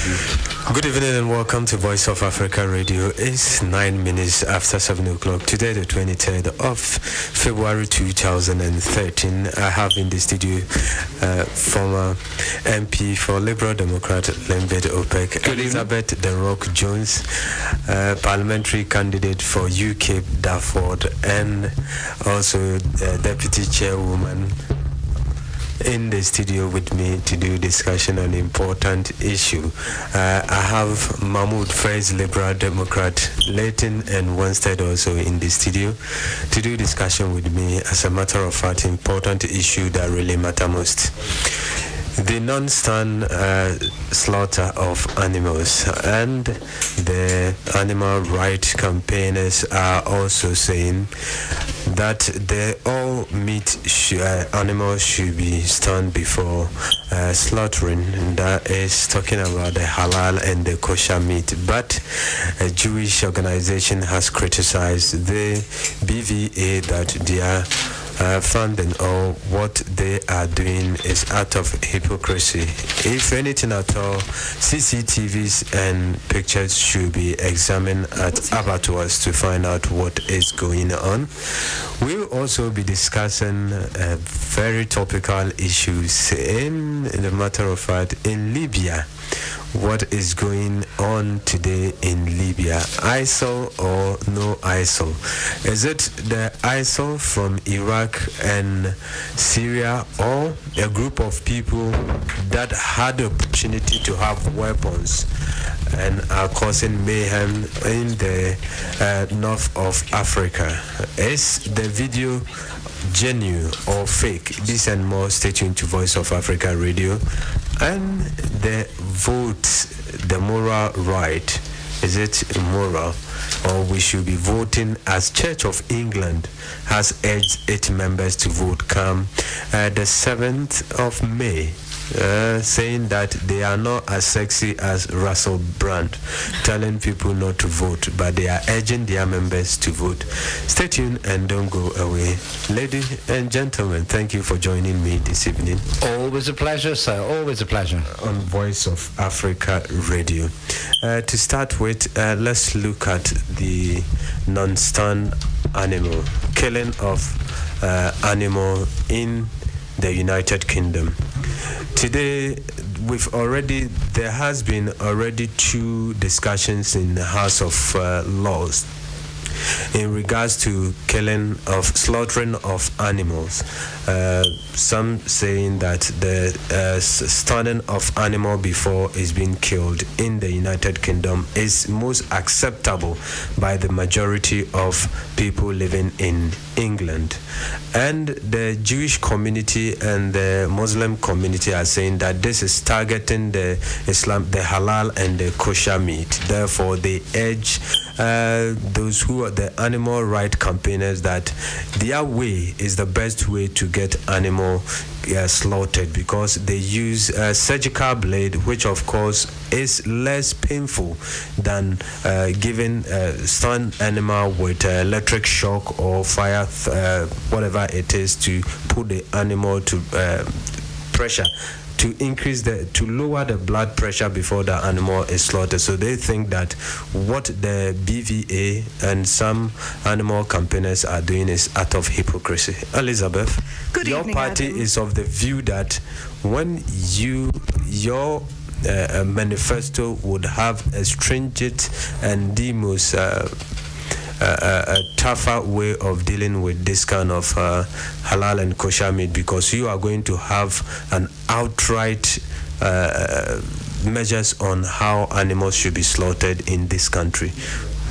Good evening and welcome to Voice of Africa Radio. It's 9 minutes after 7 o'clock. Today, the 23rd of February 2013. I have in the studio former MP for Liberal Democrat Lembed Opek, Elizabeth The Rock Jones, parliamentary candidate for UKIP Dartford, and also Deputy Chairwoman in the studio with me to do discussion on important issue. I have Mahmoud Faiz, Liberal Democrat, Leighton and Wanstead also in the studio to do discussion with me. As a matter of fact, important issue that really matter most. The non-stand slaughter of animals, and the animal rights campaigners are also saying that all meat animals should be stunned before slaughtering. That is talking about the halal and the kosher meat. But a Jewish organization has criticized the BVA that they are funding, or what they are doing is out of hypocrisy. If anything at all, CCTVs and pictures should be examined at abattoirs to find out what is going on. We'll also be discussing very topical issues in the matter of fact in Libya. What is going on today in Libya? ISIL or no ISIL? Is it the ISIL from Iraq and Syria, or a group of people that had the opportunity to have weapons and are causing mayhem in the north of Africa? Is the video genuine or fake? This and more, stay tuned to Voice of Africa Radio. And the votes, the moral right, is it immoral, or we should be voting as Church of England has urged its members to vote come the 7th of May, saying that they are not as sexy as Russell Brand, telling people not to vote, but they are urging their members to vote. Stay tuned and don't go away. Ladies and gentlemen, thank you for joining me this evening. Always a pleasure, sir. Always a pleasure. On Voice of Africa Radio. To start with, let's look at the non-stand animal, killing of animal in the United Kingdom. Today, there has been already 2 discussions in the House of Lords in regards to slaughtering of animals. Some saying that the stunning of animal before is being killed in the United Kingdom is most acceptable by the majority of people living in England. And the Jewish community and the Muslim community are saying that this is targeting the halal and the kosher meat. Therefore, they urge those who are the animal right campaigners that their way is the best way to get animal slaughtered, because they use a surgical blade, which of course is less painful than giving stun animal with electric shock or fire, whatever it is, to put the animal to pressure, to lower the blood pressure before the animal is slaughtered. So they think that what the BVA and some animal campaigners are doing is out of hypocrisy. Elizabeth, your party is of the view that when your manifesto would have a stringent and the most a tougher way of dealing with this kind of halal and kosher meat, because you are going to have an outright measures on how animals should be slaughtered in this country.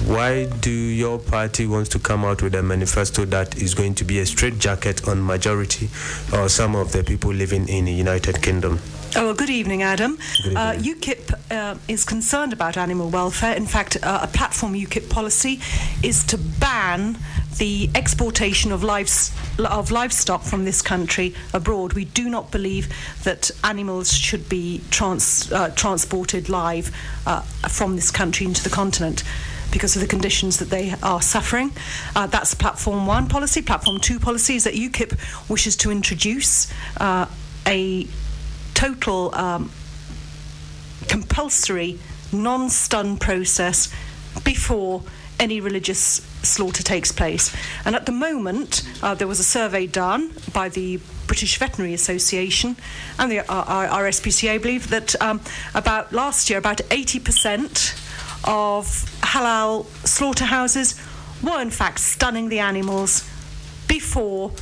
Why do your party wants to come out with a manifesto that is going to be a straitjacket on majority or some of the people living in the United Kingdom? Oh, well, good evening, Adam. Good evening. UKIP is concerned about animal welfare. In fact, a platform UKIP policy is to ban the exportation of livestock from this country abroad. We do not believe that animals should be transported live from this country into the continent because of the conditions that they are suffering. That's Platform 1 policy. Platform 2 policy is that UKIP wishes to introduce a total compulsory non-stun process before any religious slaughter takes place. And at the moment, there was a survey done by the British Veterinary Association and the RSPCA, I believe, that about last year, about 80% of halal slaughterhouses were in fact stunning the animals before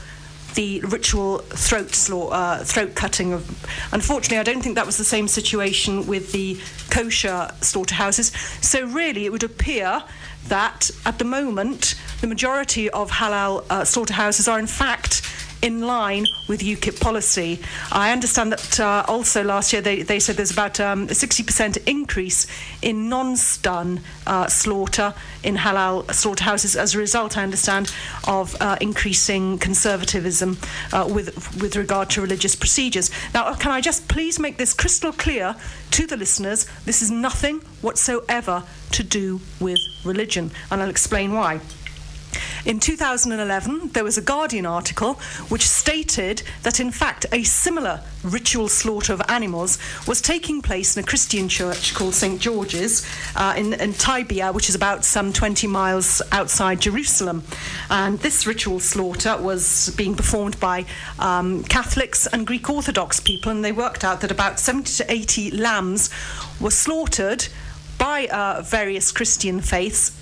the ritual throat cutting. Unfortunately, I don't think that was the same situation with the kosher slaughterhouses. So really, it would appear that at the moment, the majority of halal slaughterhouses are in fact in line with UKIP policy. I understand that also last year they said there's about a 60% increase in non-stun slaughter in halal slaughterhouses as a result, I understand, of increasing conservatism with regard to religious procedures. Now, can I just please make this crystal clear to the listeners? This is nothing whatsoever to do with religion, and I'll explain why. In 2011, there was a Guardian article which stated that, in fact, a similar ritual slaughter of animals was taking place in a Christian church called St. George's in Tibia, which is about some 20 miles outside Jerusalem. And this ritual slaughter was being performed by Catholics and Greek Orthodox people, and they worked out that about 70 to 80 lambs were slaughtered by various Christian faiths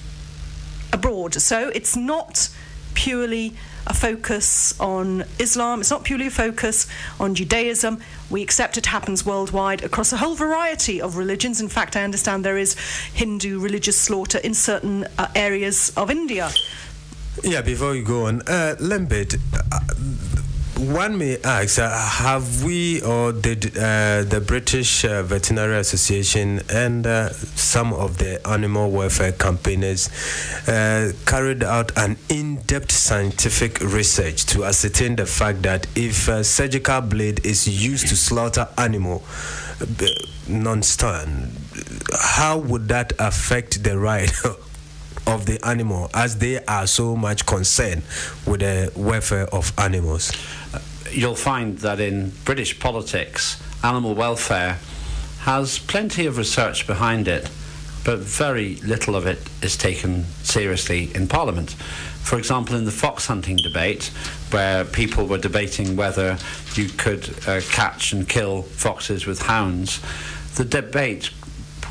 abroad. So it's not purely a focus on Islam, it's not purely a focus on Judaism. We accept it happens worldwide across a whole variety of religions. In fact, I understand there is Hindu religious slaughter in certain areas of India. Yeah, before you go on, Lembit, one may ask, have we or did the British Veterinary Association and some of the animal welfare campaigners carried out an in-depth scientific research to ascertain the fact that if a surgical blade is used to slaughter animal non-stun, how would that affect the right of the animal, as they are so much concerned with the welfare of animals? You'll find that in British politics, animal welfare has plenty of research behind it, but very little of it is taken seriously in Parliament. For example, in the fox hunting debate, where people were debating whether you could catch and kill foxes with hounds, the debate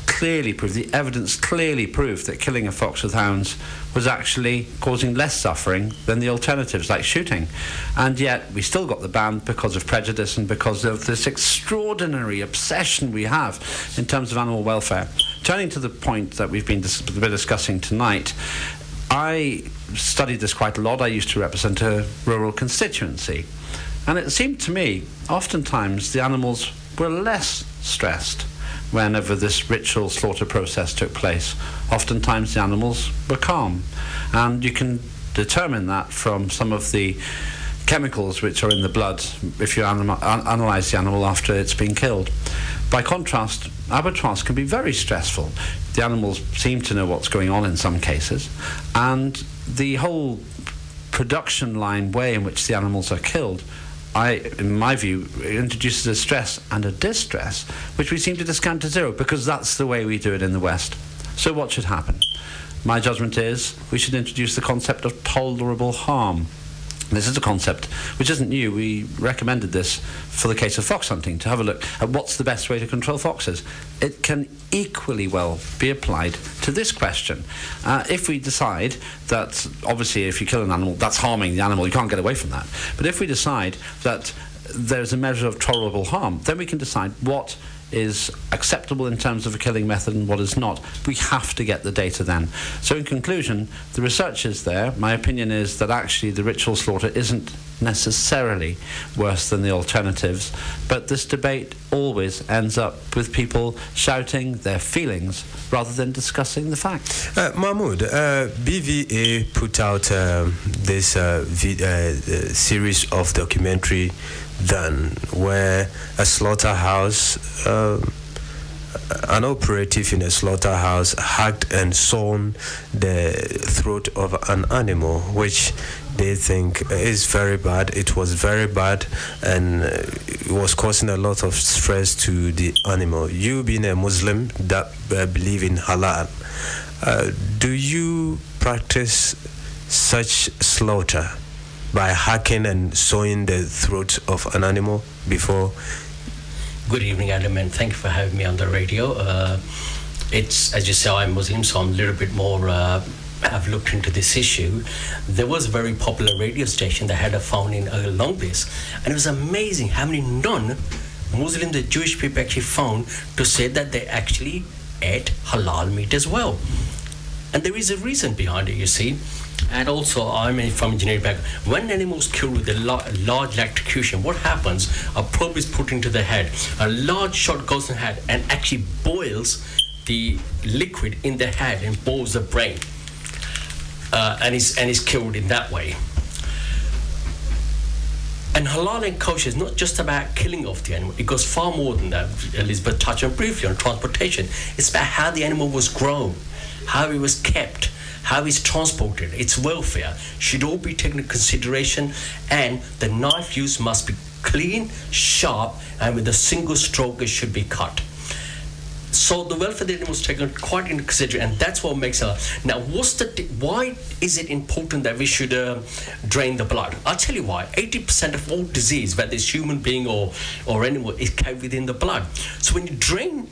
clearly proved, the evidence clearly proved that killing a fox with hounds was actually causing less suffering than the alternatives like shooting. And yet we still got the ban because of prejudice and because of this extraordinary obsession we have in terms of animal welfare. Turning to the point that we've been discussing tonight, I studied this quite a lot. I used to represent a rural constituency, and it seemed to me oftentimes the animals were less stressed whenever this ritual slaughter process took place. Oftentimes the animals were calm, and you can determine that from some of the chemicals which are in the blood if you analyse the animal after it's been killed. By contrast, abattoirs can be very stressful. The animals seem to know what's going on in some cases, and the whole production line way in which the animals are killed, in my view, introduces a stress and a distress which we seem to discount to zero, because that's the way we do it in the West. So what should happen? My judgment is we should introduce the concept of tolerable harm. This is a concept which isn't new. We recommended this for the case of fox hunting, to have a look at what's the best way to control foxes. It can equally well be applied to this question. If we decide that, obviously, if you kill an animal, that's harming the animal, you can't get away from that. But if we decide that there's a measure of tolerable harm, then we can decide what is acceptable in terms of a killing method and what is not. We have to get the data then. So in conclusion, the research is there. My opinion is that actually the ritual slaughter isn't necessarily worse than the alternatives, but this debate always ends up with people shouting their feelings rather than discussing the facts. Mahmoud, BVA put out this series of documentary done where a slaughterhouse, an operative in a slaughterhouse hacked and sawn the throat of an animal, which they think is very bad. It was very bad, and it was causing a lot of stress to the animal. You being a Muslim that believe in halal, do you practice such slaughter by hacking and sawing the throat of an animal before? Good evening, Adam, and thank you for having me on the radio. It's, as you say, I'm Muslim, so I'm a little bit more, have looked into this issue. There was a very popular radio station that had a phone in along this, and it was amazing how many non-Muslim, the Jewish people actually found to say that they actually ate halal meat as well. And there is a reason behind it, you see. And also, I'm from engineering background. When animals killed with a large electrocution, what happens? A probe is put into the head. A large shot goes in the head and actually boils the liquid in the head and boils the brain, and is killed in that way. And halal and kosher is not just about killing off the animal. It goes far more than that. Elizabeth touched on briefly on transportation. It's about how the animal was grown, how it was kept, how it's transported, its welfare should all be taken into consideration, and the knife use must be clean, sharp, and with a single stroke it should be cut. So the welfare of the animal is taken quite into consideration, and that's what makes it. Now, why is it important that we should drain the blood? I'll tell you why. 80% of all disease, whether it's human being or animal, is carried within the blood. So when you drain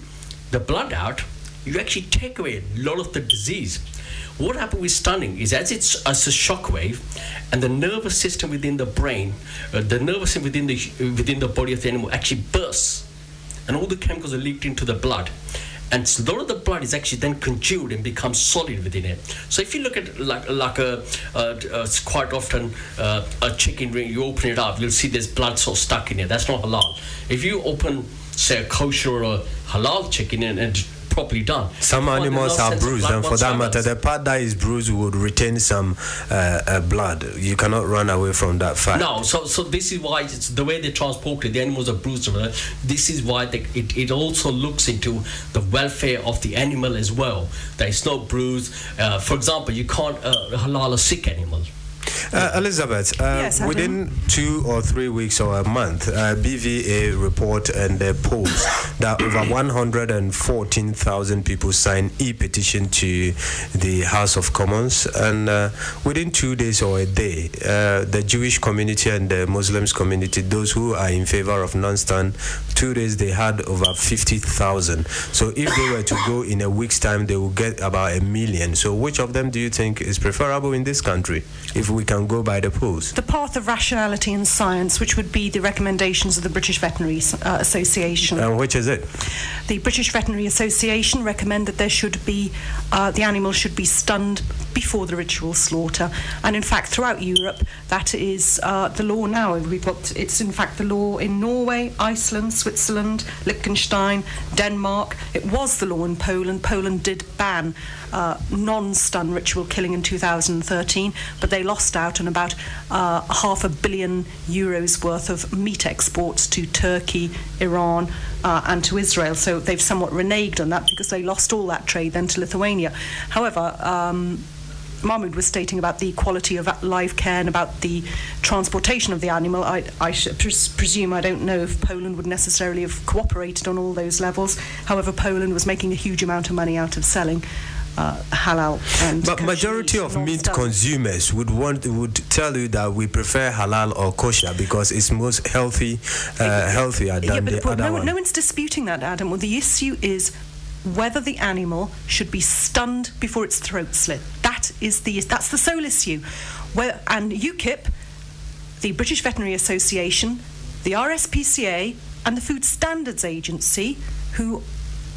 the blood out, you actually take away a lot of the disease. What happens with stunning is as a shock wave, and the nervous system within the brain, the nervous system within the body of the animal actually bursts, and all the chemicals are leaked into the blood. And so a lot of the blood is actually then congealed and becomes solid within it. So if you look at quite often a chicken ring, you open it up, you'll see there's blood sort of stuck in it. That's not halal. If you open, say, a kosher or a halal chicken and properly done. Some animals are bruised, and for that matter, the part that is bruised would retain some blood. You cannot run away from that fact. No, so this is why it's the way they transport it. The animals are bruised. This is why it also looks into the welfare of the animal as well. That it's not bruised. For example, you can't halal a sick animal. Elizabeth, yes, within 2 or 3 weeks or a month, BVA report and polls that over 114,000 people signed e-petition to the House of Commons, and within 2 days or a day, the Jewish community and the Muslims community, those who are in favor of non-stand, 2 days they had over 50,000. So if they were to go in a week's time, they will get about 1 million. So which of them do you think is preferable in this country, if we can go by the polls? The path of rationality and science, which would be the recommendations of the British Veterinary Association. And which is it? The British Veterinary Association recommend that there should be, the animal should be stunned before the ritual slaughter. And in fact, throughout Europe, that is the law now. It's in fact the law in Norway, Iceland, Switzerland, Liechtenstein, Denmark. It was the law in Poland. Poland did ban non-stun ritual killing in 2013, but they lost out on about €500 million worth of meat exports to Turkey, Iran, and to Israel. So they've somewhat reneged on that because they lost all that trade then to Lithuania. However, Mahmoud was stating about the quality of live care and about the transportation of the animal. I presume, I don't know if Poland would necessarily have cooperated on all those levels. However, Poland was making a huge amount of money out of selling halal and but majority of meat consumers would tell you that we prefer halal or kosher because it's most healthier than the other one. No one's disputing that, Adam. Well, the issue is whether the animal should be stunned before its throat slit. That's the sole issue. And UKIP, the British Veterinary Association, the RSPCA, and the Food Standards Agency, who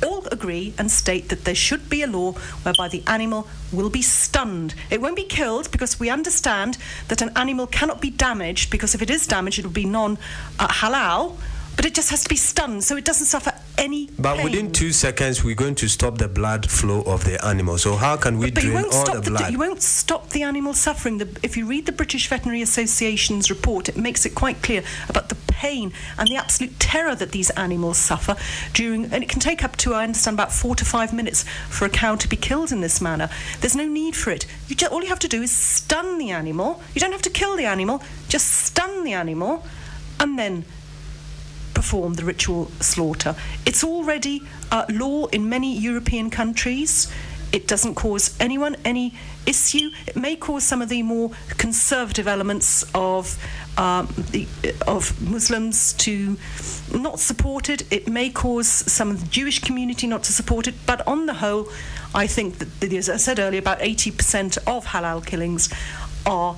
all agree and state that there should be a law whereby the animal will be stunned. It won't be killed because we understand that an animal cannot be damaged, because if it is damaged, it will be non-halal, but it just has to be stunned so it doesn't suffer any But pain. within 2 seconds, we're going to stop the blood flow of the animal. So how can we drain all the blood? You won't stop the animal suffering. If you read the British Veterinary Association's report, it makes it quite clear about the pain and the absolute terror that these animals suffer and it can take up to, I understand, about 4 to 5 minutes for a cow to be killed in this manner. There's no need for it. All you have to do is stun the animal. You don't have to kill the animal, just stun the animal and then perform the ritual slaughter. It's already law in many European countries. It doesn't cause anyone any issue. It may cause some of the more conservative elements of Muslims to not support it. It may cause some of the Jewish community not to support it. But on the whole, I think that, as I said earlier, about 80% of halal killings are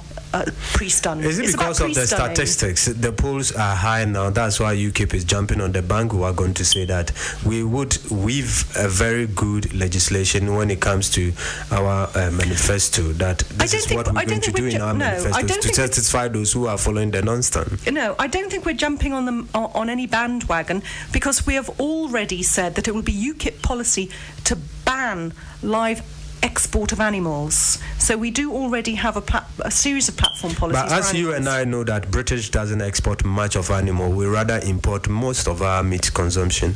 pre-stunned. Is it because of the statistics? The polls are high now. That's why UKIP is jumping on the bandwagon to say that we would weave a very good legislation when it comes to our manifesto. That this is what we're going to do in our manifestos to satisfy those who are following the non-stand. No, I don't think we're jumping on any bandwagon, because we have already said that it will be UKIP policy to ban live export of animals. So we do already have a series of platform policies. But as you and I know that British doesn't export much of animal, we rather import most of our meat consumption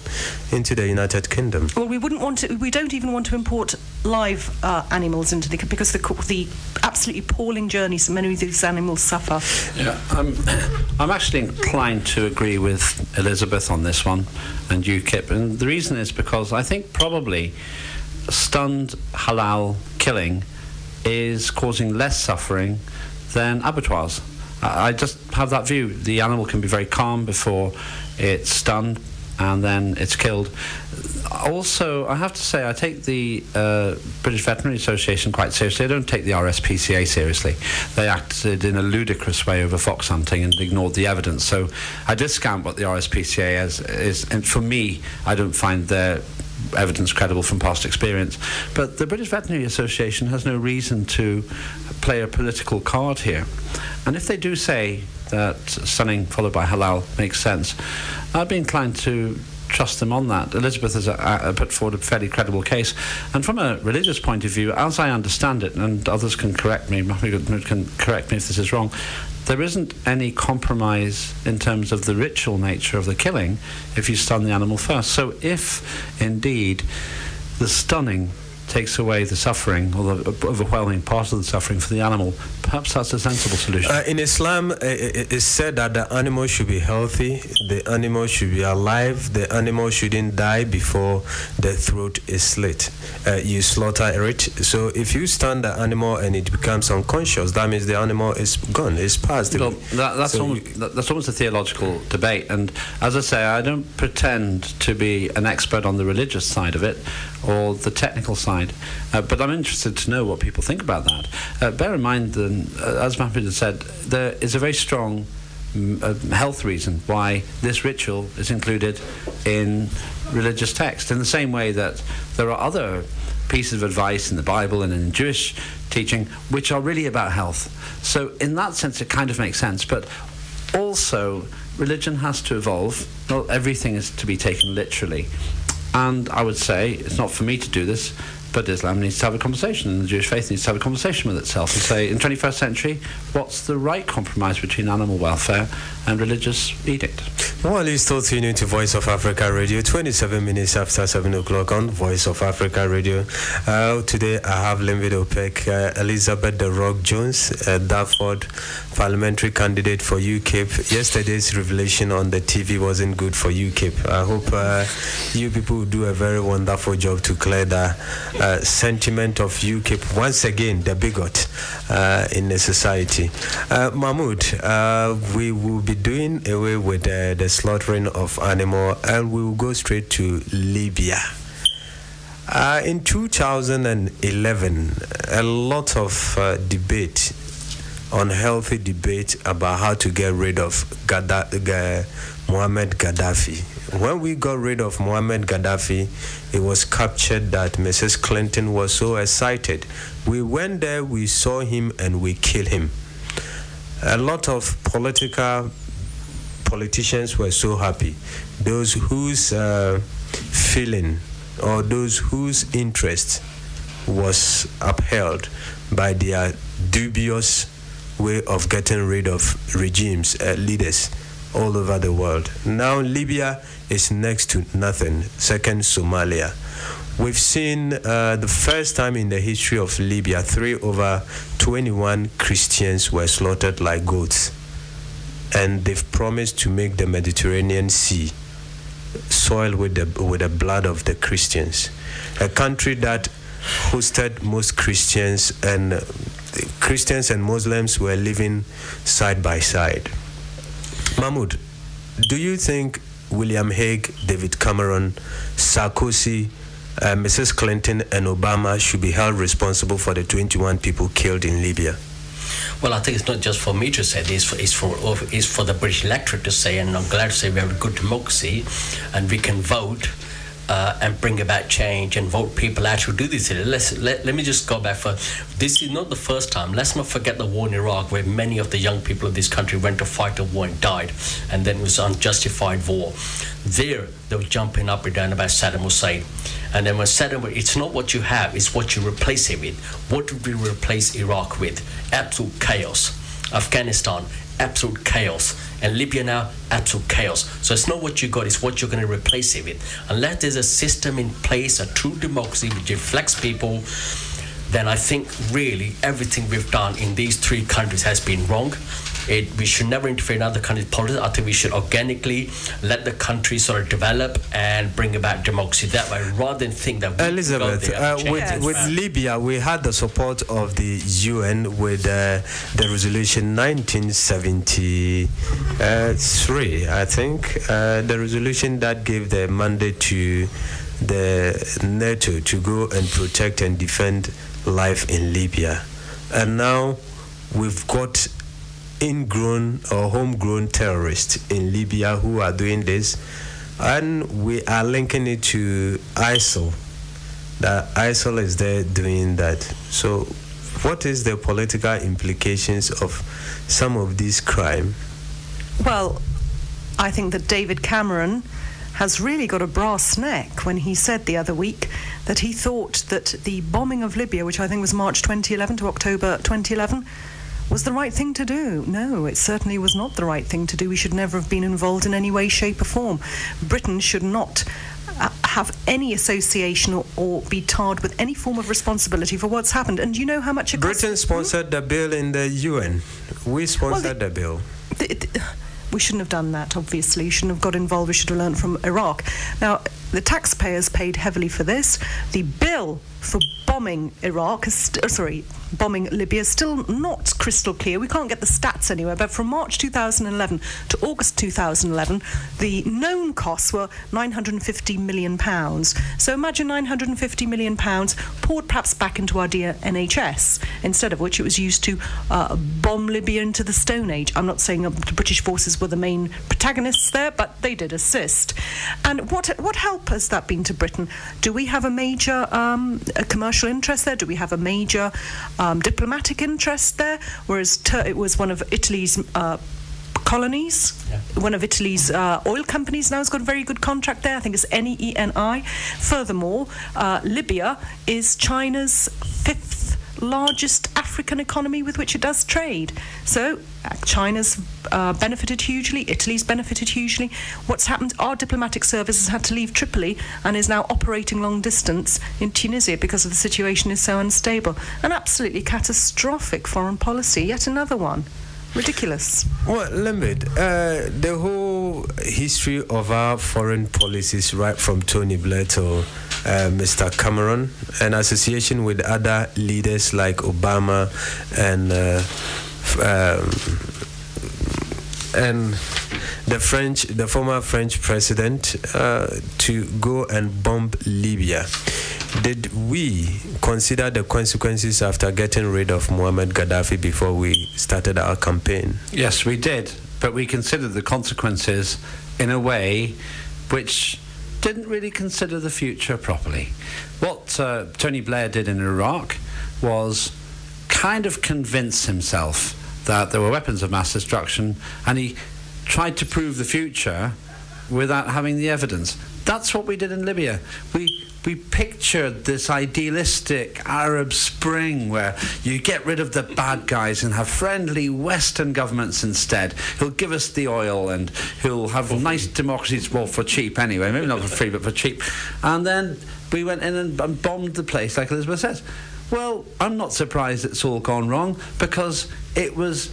into the United Kingdom. Well, we wouldn't want to. We don't even want to import live animals into because the absolutely appalling journeys that many of these animals suffer. Yeah, I'm actually inclined to agree with Elizabeth on this one and UKIP, and the reason is because I think probably stunned halal killing is causing less suffering than abattoirs. I just have that view. The animal can be very calm before it's stunned and then it's killed. Also, I have to say, I take the British Veterinary Association quite seriously. I don't take the RSPCA seriously. They acted in a ludicrous way over fox hunting and ignored the evidence. So I discount what the RSPCA is, and for me, I don't find their evidence credible from past experience. But the British Veterinary Association has no reason to play a political card here. And if they do say that stunning followed by halal makes sense, I'd be inclined to trust them on that. Elizabeth has put forward a fairly credible case. And from a religious point of view, as I understand it, and others can correct me, can correct me if this is wrong, there isn't any compromise in terms of the ritual nature of the killing if you stun the animal first. So if indeed the stunning takes away the suffering, or the overwhelming part of the suffering for the animal, perhaps that's a sensible solution. In Islam, it's said that the animal should be healthy, the animal should be alive, the animal shouldn't die before the throat is slit. You slaughter it. So if you stun the animal and it becomes unconscious, that means the animal is gone, it's passed. Well, that's almost a theological debate. And as I say, I don't pretend to be an expert on the religious side of it or the technical side. But I'm interested to know what people think about that. Bear in mind, as Mahmoud has said, there is a very strong health reason why this ritual is included in religious text, in the same way that there are other pieces of advice in the Bible and in Jewish teaching which are really about health. So in that sense, it kind of makes sense. But also, religion has to evolve. Not everything is to be taken literally. And I would say, it's not for me to do this, but Islam needs to have a conversation, and the Jewish faith needs to have a conversation with itself and say, in the 21st century, what's the right compromise between animal welfare and religious edict? Well, you're still tuning to Voice of Africa Radio, 27 minutes after 7 o'clock on Voice of Africa Radio. Today I have Linvid Opek, Elizabeth The Rock Jones, Dartford parliamentary candidate for UKIP. Yesterday's revelation on the TV wasn't good for UKIP. I hope you people will do a very wonderful job to clear the sentiment of UKIP, once again the bigot in the society. Mahmoud, we will be doing away with the slaughtering of animal, and we will go straight to Libya. In 2011, a lot of debate, unhealthy debate about how to get rid of Muammar Gaddafi. When we got rid of Muammar Gaddafi, it was captured that Mrs. Clinton was so excited. We went there, we saw him, and we killed him. A lot of politicians were so happy. Those whose feeling or those whose interest was upheld by their dubious way of getting rid of regimes, leaders, all over the world. Now Libya is next to nothing. Second, Somalia. We've seen the first time in the history of Libya, 3 over 21 Christians were slaughtered like goats. And they've promised to make the Mediterranean Sea soiled with the blood of the Christians. A country that hosted most Christians, and Muslims were living side by side. Mahmoud, do you think William Hague, David Cameron, Sarkozy, Mrs. Clinton and Obama should be held responsible for the 21 people killed in Libya? Well, I think it's not just for me to say this, it's for the British electorate to say, and I'm glad to say we have a good democracy and we can vote and bring about change and vote people out who do this. Let me just go back for, this is not the first time. Let's not forget the war in Iraq, where many of the young people of this country went to fight a war and died, and then it was unjustified war. There, they were jumping up and down about Saddam Hussein. And then when Saddam, it's not what you have, it's what you replace it with. What did we replace Iraq with? Absolute chaos. Afghanistan, absolute chaos. And Libya now, absolute chaos. So it's not what you got, it's what you're going to replace it with. Unless there's a system in place, a true democracy which reflects people, then I think really everything we've done in these 3 countries has been wrong. We should never interfere in other countries' politics. I think we should organically let the country sort of develop and bring about democracy that way, rather than think that we Elizabeth, with Libya, we had the support of the UN with the resolution 1973, I think, the resolution that gave the mandate to the NATO to go and protect and defend life in Libya. And now we've got ingrown or homegrown terrorists in Libya who are doing this, and we are linking it to ISIL. That ISIL is there doing that. So what is the political implications of some of these crimes? Well, I think that David Cameron has really got a brass neck when he said the other week that he thought that the bombing of Libya, which I think was March 2011 to October 2011, was the right thing to do. No, it certainly was not the right thing to do. We should never have been involved in any way, shape or form. Britain should not have any association or be tarred with any form of responsibility for what's happened. And you know how much it cost? Britain sponsored the bill in the UN. We sponsored the bill. We shouldn't have done that, obviously. We shouldn't have got involved. We should have learned from Iraq. Now, the taxpayers paid heavily for this. The bill for bombing bombing Libya is still not crystal clear. We can't get the stats anywhere, but from March 2011 to August 2011, the known costs were £950 million. So imagine £950 million poured perhaps back into our dear NHS, instead of which it was used to bomb Libya into the Stone Age. I'm not saying the British forces were the main protagonists there, but they did assist. And what help has that been to Britain? Do we have a major a commercial interest there? Do we have a major diplomatic interest there? Whereas it was one of Italy's colonies. Yeah. One of Italy's oil companies now has got a very good contract there. I think it's NENI. Furthermore, Libya is China's 5th largest African economy with which it does trade. So China's benefited hugely, Italy's benefited hugely. What's happened? Our diplomatic service has had to leave Tripoli and is now operating long distance in Tunisia because of the situation is so unstable. An absolutely catastrophic foreign policy, yet another one. Ridiculous. Well, Lambert, the whole history of our foreign policies, right from Tony Blair to Mr. Cameron, an association with other leaders like Obama and the former French president to go and bomb Libya. Did we consider the consequences after getting rid of Muammar Gaddafi before we started our campaign? Yes, we did, but we considered the consequences in a way which didn't really consider the future properly. What Tony Blair did in Iraq was kind of convince himself that there were weapons of mass destruction, and he tried to prove the future without having the evidence. That's what we did in Libya. We we pictured this idealistic Arab Spring where you get rid of the bad guys and have friendly Western governments instead who'll give us the oil and who'll have nice democracies, well, for cheap anyway, maybe not for free, but for cheap. And then we went in and bombed the place, like Elizabeth says. Well, I'm not surprised it's all gone wrong, because it was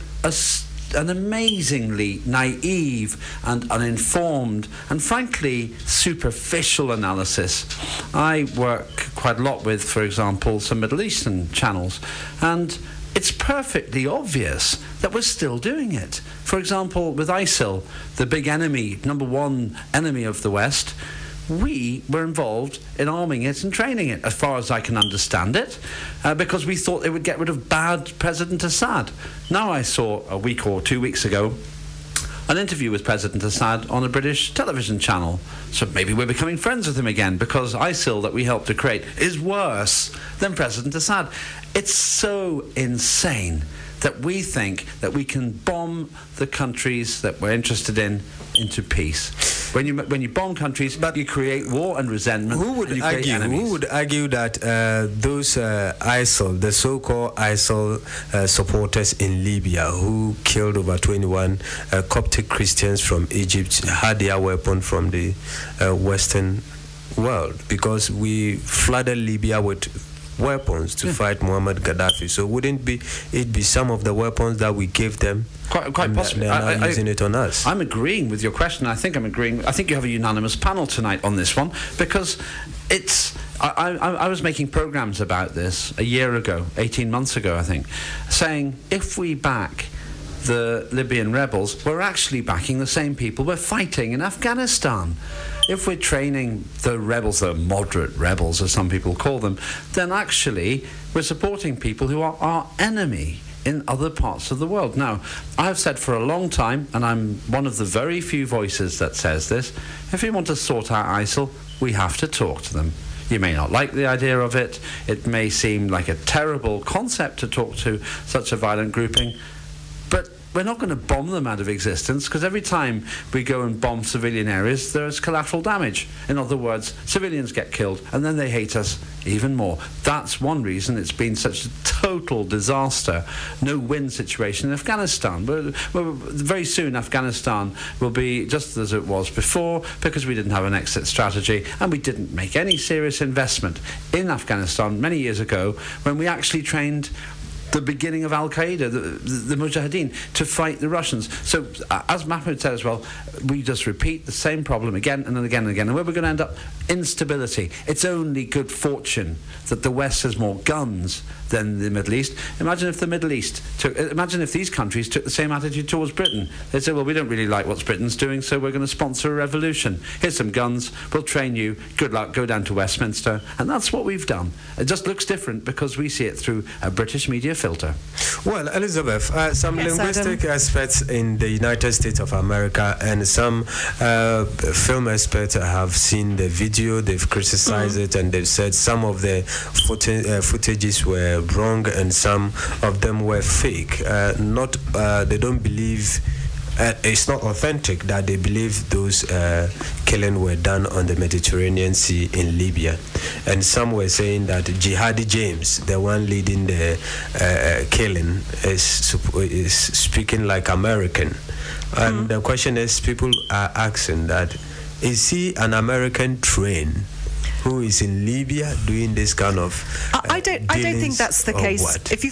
an amazingly naive and uninformed and frankly superficial analysis. I work quite a lot with, for example, some Middle Eastern channels, and it's perfectly obvious that we're still doing it. For example, with ISIL, the big enemy, number one enemy of the West, we were involved in arming it and training it, as far as I can understand it, because we thought they would get rid of bad President Assad. Now, I saw a week or 2 weeks ago an interview with President Assad on a British television channel. So maybe we're becoming friends with him again, because ISIL that we helped to create is worse than President Assad. It's so insane that we think that we can bomb the countries that we're interested in into peace. When you bomb countries, but you create war and resentment. Who would argue that those ISIL, the so-called ISIL supporters in Libya, who killed over 21 Coptic Christians from Egypt, had their weapon from the Western world, because we flooded Libya with weapons to fight Muammar Gaddafi? So wouldn't it be some of the weapons that we gave them? Quite possibly. They're now using it on us. I'm agreeing with your question. I think you have a unanimous panel tonight on this one, because it's. I was making programs about this a year ago, 18 months ago, I think, saying if we back the Libyan rebels, we're actually backing the same people we're fighting in Afghanistan. If we're training the rebels, the moderate rebels, as some people call them, then actually we're supporting people who are our enemy in other parts of the world. Now, I have said for a long time, and I'm one of the very few voices that says this, if we want to sort out ISIL, we have to talk to them. You may not like the idea of it. It may seem like a terrible concept to talk to such a violent grouping, but we're not going to bomb them out of existence, because every time we go and bomb civilian areas, there's collateral damage. In other words, civilians get killed, and then they hate us even more. That's one reason it's been such a total disaster, no-win situation in Afghanistan. Very soon, Afghanistan will be just as it was before, because we didn't have an exit strategy, and we didn't make any serious investment in Afghanistan many years ago, when we actually trained the beginning of Al-Qaeda, the Mujahideen, to fight the Russians. So, as Mahmoud said as well, we just repeat the same problem again and again and again. And where we're going to end up? Instability. It's only good fortune that the West has more guns than the Middle East. Imagine if these countries took the same attitude towards Britain. They'd say, well, we don't really like what Britain's doing, so we're going to sponsor a revolution. Here's some guns, we'll train you, good luck, go down to Westminster. And that's what we've done. It just looks different because we see it through a British media filter. Well, Elizabeth, some linguistic experts in the United States of America and some film experts have seen the video, they've criticized it, and they've said some of the footages were wrong and some of them were fake. They don't believe it's not authentic, that they believe those killings were done on the Mediterranean Sea in Libya. And some were saying that Jihadi James, the one leading the killing, is speaking like American. And the question is, people are asking that, is he an American trained who is in Libya doing this kind of I don't think that's the case. What? If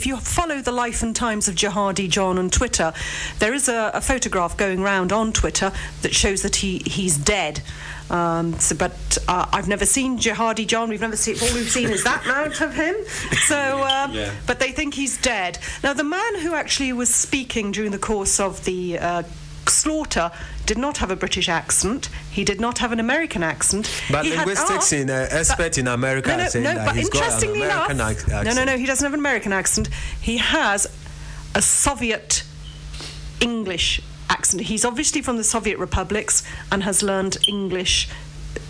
you follow the life and times of Jihadi John on Twitter, there is a photograph going around on Twitter that shows that he's dead. But I've never seen Jihadi John. All we've seen is that mount of him. So, but they think he's dead. Now, the man who actually was speaking during the course of the slaughter did not have a British accent. He did not have an American accent. But linguistics expert in America are saying that he's got an American accent. No, he doesn't have an American accent. He has a Soviet English accent. He's obviously from the Soviet republics and has learned English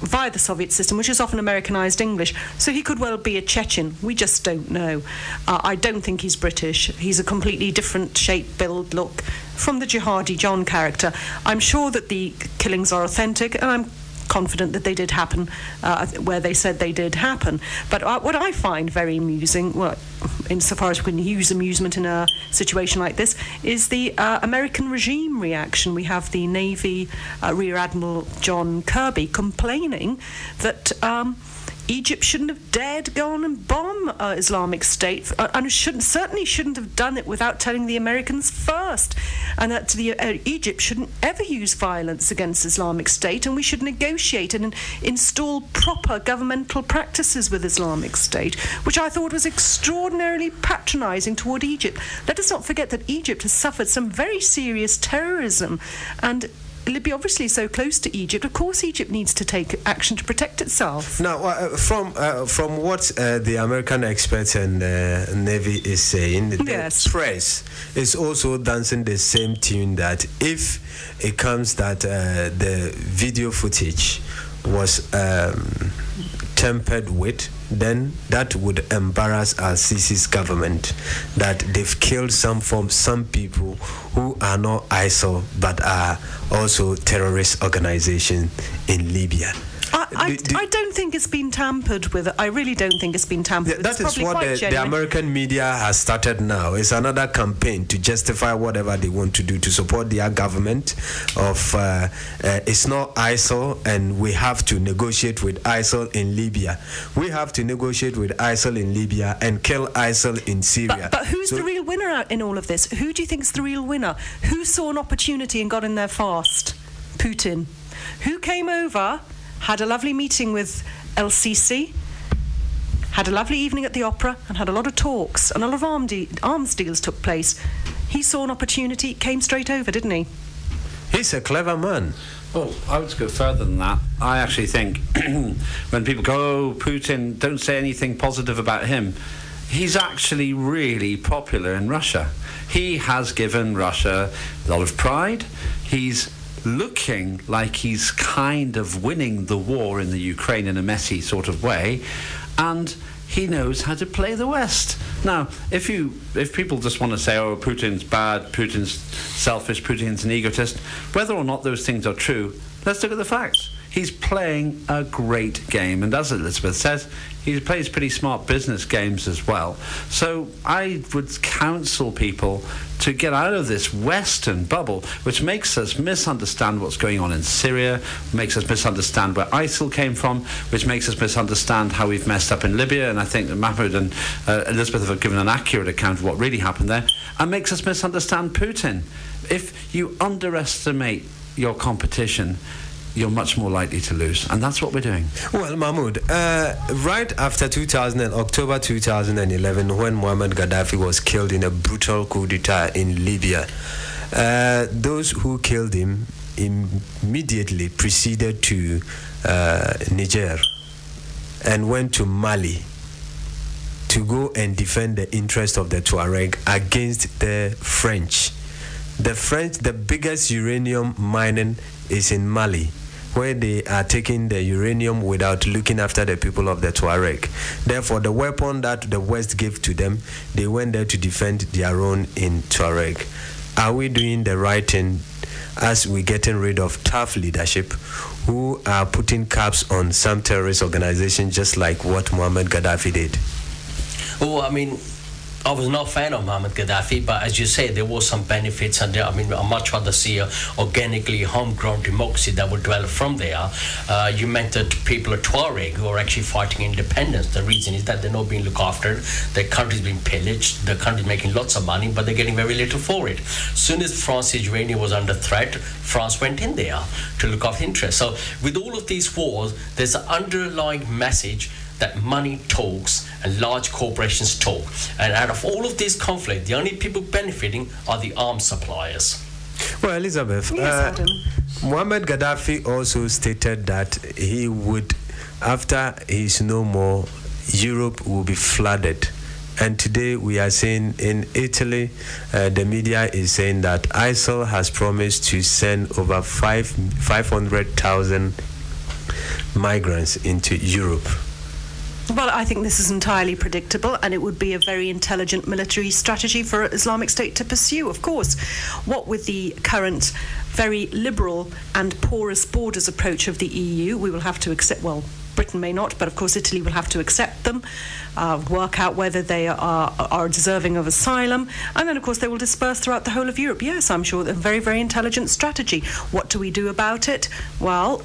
via the Soviet system, which is often Americanized English. So he could well be a Chechen. We just don't know. I don't think he's British. He's a completely different shape, build, look from the Jihadi John character. I'm sure that the killings are authentic, and I'm confident that they did happen where they said they did happen. But what I find very amusing, well, insofar as we can use amusement in a situation like this, is the American regime reaction. We have the Navy Rear Admiral John Kirby complaining that Egypt shouldn't have dared to go on and bomb Islamic State, and certainly shouldn't have done it without telling the Americans first, and that Egypt shouldn't ever use violence against Islamic State, and we should negotiate and install proper governmental practices with Islamic State, which I thought was extraordinarily patronising toward Egypt. Let us not forget that Egypt has suffered some very serious terrorism, and Libya obviously so close to Egypt. Of course, Egypt needs to take action to protect itself. Now, from what the American experts and Navy is saying, the press is also dancing the same tune, that if it comes that the video footage was tampered with, then that would embarrass Al-Sisi's government, that they've killed some people who are not ISIL but are also terrorist organizations in Libya. I don't think it's been tampered with. I really don't think it's been tampered with. That is what the American media has started now. It's another campaign to justify whatever they want to do to support their government of it's not ISIL and we have to negotiate with ISIL in Libya. We have to negotiate with ISIL in Libya and kill ISIL in Syria. But who's the real winner in all of this? Who do you think is the real winner? Who saw an opportunity and got in there fast? Putin. Who came over, had a lovely meeting with El-Sisi, had a lovely evening at the opera, and had a lot of talks, and a lot of arms deals took place. He saw an opportunity, came straight over, didn't he? He's a clever man. Well, I would go further than that. I actually think when people go, oh, Putin, don't say anything positive about him, he's actually really popular in Russia. He has given Russia a lot of pride. He's looking like he's kind of winning the war in the Ukraine in a messy sort of way, and he knows how to play the West. Now, if people just want to say, oh, Putin's bad, Putin's selfish, Putin's an egotist, whether or not those things are true, let's look at the facts. He's playing a great game, and as Elizabeth says, he plays pretty smart business games as well. So I would counsel people to get out of this Western bubble, which makes us misunderstand what's going on in Syria, makes us misunderstand where ISIL came from, which makes us misunderstand how we've messed up in Libya, and I think that Mahmoud and Elizabeth have given an accurate account of what really happened there, and makes us misunderstand Putin. If you underestimate your competition, you're much more likely to lose, and that's what we're doing. Well, Mahmoud, right after October 2011, when Muammar Gaddafi was killed in a brutal coup d'etat in Libya, those who killed him immediately proceeded to Niger and went to Mali to go and defend the interest of the Tuareg against the French. The biggest uranium mining is in Mali, where they are taking the uranium without looking after the people of the Tuareg. Therefore, the weapon that the West gave to them, they went there to defend their own in Tuareg. Are we doing the right thing as we're getting rid of tough leadership who are putting caps on some terrorist organizations, just like what Muammar Gaddafi did? Oh, I mean, I was not a fan of Muammar Gaddafi, but as you say, there were some benefits, and I'd much rather see a organically homegrown democracy that would develop from there. You mentioned people of Tuareg who are actually fighting independence. The reason is that they're not being looked after. Their country's being pillaged. The country's making lots of money, but they're getting very little for it. As soon as France's uranium was under threat, France went in there to look after interests. So with all of these wars, there's an underlying message that money talks and large corporations talk. And out of all of these conflicts, the only people benefiting are the arms suppliers. Well, Elizabeth, yes, Muammar Gaddafi also stated that he would, after he's no more, Europe will be flooded. And today we are seeing in Italy, the media is saying that ISIL has promised to send over 500,000 migrants into Europe. Well, I think this is entirely predictable, and it would be a very intelligent military strategy for Islamic State to pursue. Of course, what with the current very liberal and porous borders approach of the EU. We will have to accept, well, Britain may not, but of course Italy will have to accept them, work out whether they are deserving of asylum, and then of course they will disperse throughout the whole of Europe. Yes, I'm sure a very, very intelligent strategy. What do we do about it? Well,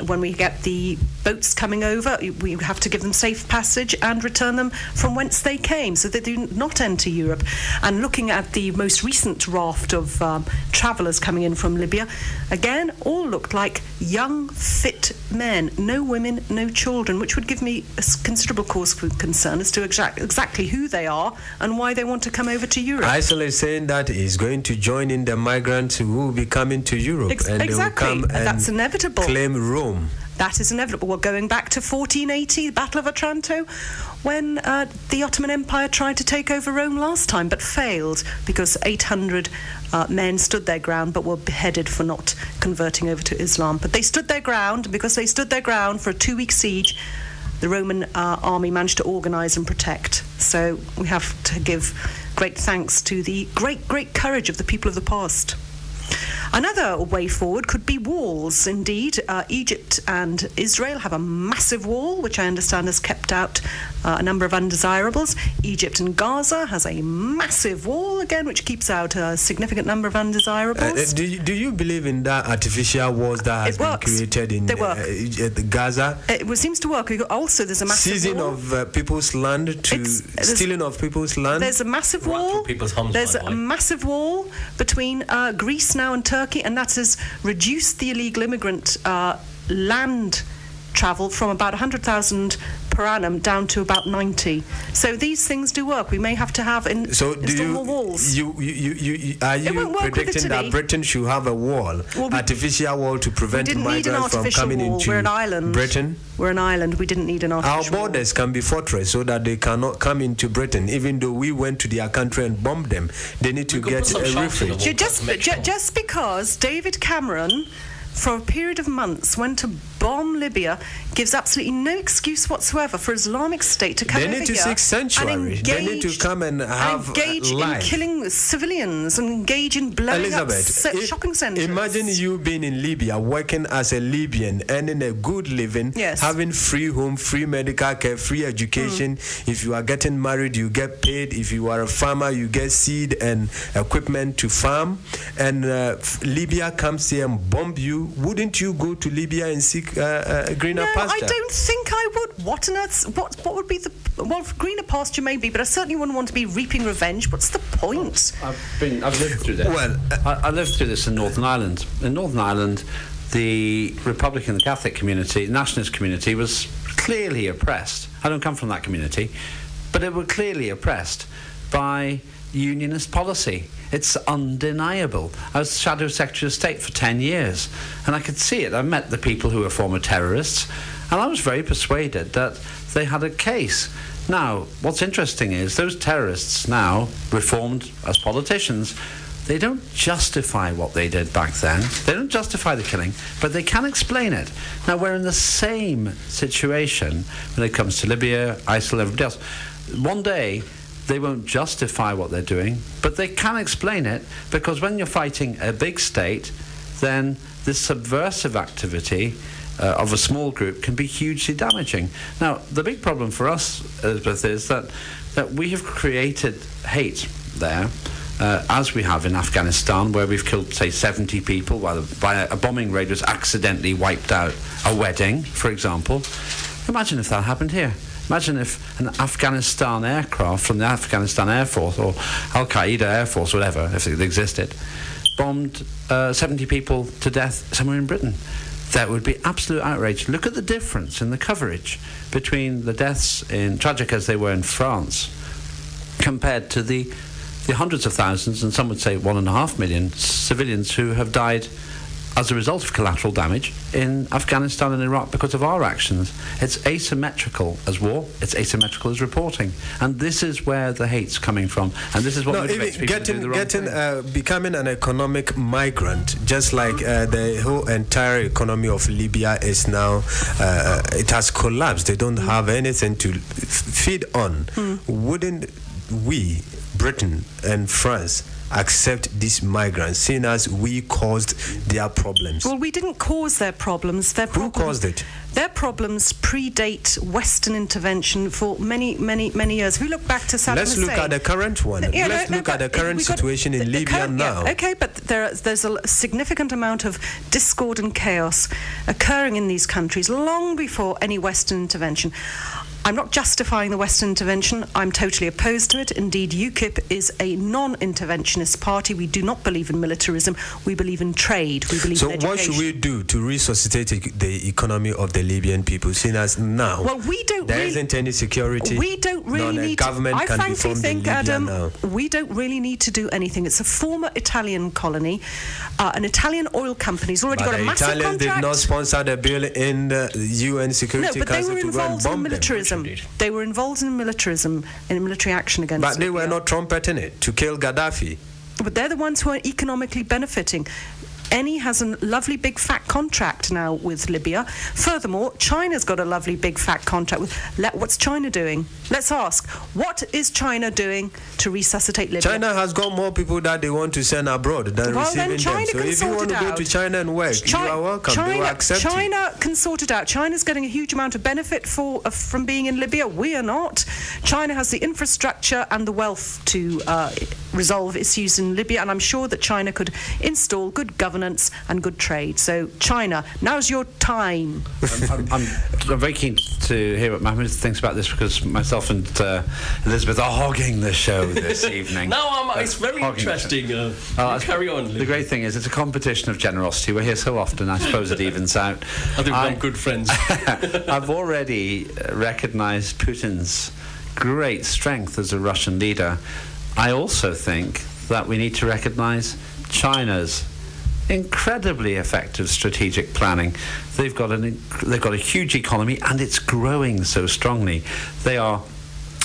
when we get the boats coming over, we have to give them safe passage and return them from whence they came, so they do not enter Europe. And looking at the most recent raft of travellers coming in from Libya, again, all looked like young, fit men, no women, no children, which would give me a considerable cause for concern as to exactly who they are and why they want to come over to Europe. ISIL is saying that he's going to join in the migrants who will be coming to Europe, and exactly. they will come and that's inevitable. Claim Rome. That is inevitable. Well, going back to 1480, the Battle of Otranto, when the Ottoman Empire tried to take over Rome last time, but failed because 800 men stood their ground but were beheaded for not converting over to Islam. But they stood their ground. Because they stood their ground for a 2-week siege, the Roman army managed to organise and protect. So we have to give great thanks to the great courage of the people of the past. Another way forward could be walls. Indeed, Egypt and Israel have a massive wall, which I understand has kept out a number of undesirables. Egypt and Gaza has a massive wall, again, which keeps out a significant number of undesirables. Do you believe in that artificial walls that has been created in Gaza? It seems to work. Also, there's a massive seizing wall. of people's land to stealing of people's land. There's a massive wall. There's a massive wall between Greece now and Turkey, and that has reduced the illegal immigrant land travel from about 100,000 per annum down to about 90. So these things do work. We may have to have install more walls. Are you predicting that Britain should have a wall, artificial wall, to prevent migrants from coming into We're an island. Britain? We're an island. We didn't need an artificial wall. Our borders can be fortress so that they cannot come into Britain. Even though we went to their country and bombed them, they need to get a refuge. Just because David Cameron, for a period of months, went to bomb Libya, gives absolutely no excuse whatsoever for Islamic State to come over here. They need to seek sanctuary. They need to come and have engage in killing civilians and engage in blowing up shopping centres. Imagine you being in Libya, working as a Libyan, earning a good living, having free home, free medical care, free education. If you are getting married, you get paid. If you are a farmer, you get seed and equipment to farm. And Libya comes here and bomb you. Wouldn't you go to Libya and seek greener pasture? I don't think I would. What on earth? What would be the... Well, greener pasture maybe, but I certainly wouldn't want to be reaping revenge. What's the point? I've lived through this. Well, I lived through this in Northern Ireland. In Northern Ireland, the Republican, the Catholic community, the nationalist community was clearly oppressed. I don't come from that community, but they were clearly oppressed by unionist policy. It's undeniable. I was Shadow Secretary of State for 10 years, and I could see it. I met the people who were former terrorists, and I was very persuaded that they had a case. Now, what's interesting is those terrorists now, reformed as politicians, they don't justify what they did back then. They don't justify the killing, but they can explain it. Now, we're in the same situation when it comes to Libya, ISIL, everybody else. One day, they won't justify what they're doing, but they can explain it, because when you're fighting a big state, then this subversive activity of a small group can be hugely damaging. Now, the big problem for us, Elizabeth, is that we have created hate there, as we have in Afghanistan, where we've killed, say, 70 people by a bombing raid was accidentally wiped out a wedding, for example. Imagine if that happened here. Imagine if an Afghanistan aircraft from the Afghanistan Air Force or Al-Qaeda Air Force, whatever, if it existed, bombed 70 people to death somewhere in Britain. That would be absolute outrage. Look at the difference in the coverage between the deaths, tragic as they were in France, compared to the hundreds of thousands, and some would say 1.5 million civilians who have died as a result of collateral damage in Afghanistan and Iraq because of our actions. It's asymmetrical as war, it's asymmetrical as reporting. And this is where the hate's coming from. And this is what motivates people to do the wrong thing. Becoming an economic migrant, just like the whole entire economy of Libya is now, it has collapsed. They don't have anything to feed on. Wouldn't we, Britain and France, accept these migrants, seeing as we caused their problems? Well, we didn't cause their problems. Who caused it? Their problems predate Western intervention for many, many, many years. If we look back to Saddam Let's Hussein, look at the current one. Let's look at the current situation in Libya now. Yeah, okay, but there's a significant amount of discord and chaos occurring in these countries long before any Western intervention. I'm not justifying the Western intervention. I'm totally opposed to it. Indeed, UKIP is a non-interventionist party. We do not believe in militarism. We believe in trade. We believe in education. So what should we do to resuscitate the economy of the Libyan people, seeing as now there isn't any security? We don't really need government to. I can be frankly formed think, in Libya Adam, now. we don't really need to do anything. It's a former Italian colony. An Italian oil company's already got a massive Italians contract. did not sponsor the bill in the UN Security Council to go and bomb them. They were involved in militarism, in military action against But they Libya. were not trumpeting it to kill Gaddafi. But they're the ones who are economically benefiting. Eni has a lovely big fat contract now with Libya. Furthermore, China's got a lovely big fat contract with... What's China doing? Let's ask. What is China doing to resuscitate Libya? China has got more people that they want to send abroad than receiving them. So if you want to go to China and work, you are welcome. They will accept you. China can sort it out. China's getting a huge amount of benefit from being in Libya. We are not. China has the infrastructure and the wealth to resolve issues in Libya, and I'm sure that China could install good governance and good trade. So, China, now's your time. I'm very keen to hear what Mahmoud thinks about this, because myself and Elizabeth are hogging the show this evening. No, it's very interesting. Carry on. The great thing is it's a competition of generosity. We're here so often, I suppose it evens out. I think we're good friends. I've already recognised Putin's great strength as a Russian leader. I also think that we need to recognise China's incredibly effective strategic planning. They've got a huge economy, and it's growing so strongly. They are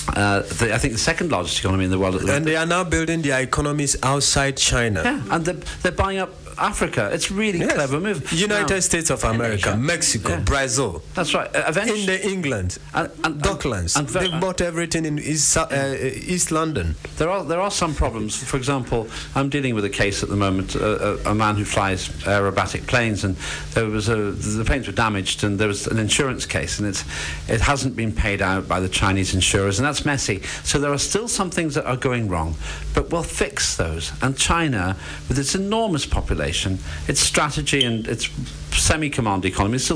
I think the second largest economy in the world. And they are now building their economies outside China. Yeah, and they're buying up Africa. It's really clever move. United States of America, Mexico, Brazil. That's right. In England, and Docklands. They've bought everything in East London. There are some problems. For example, I'm dealing with a case at the moment. A man who flies aerobatic planes, and the planes were damaged, and there was an insurance case, and it hasn't been paid out by the Chinese insurers, and that's messy. So there are still some things that are going wrong, but we'll fix those. And China, with its enormous population, its strategy and its semi-command economy, there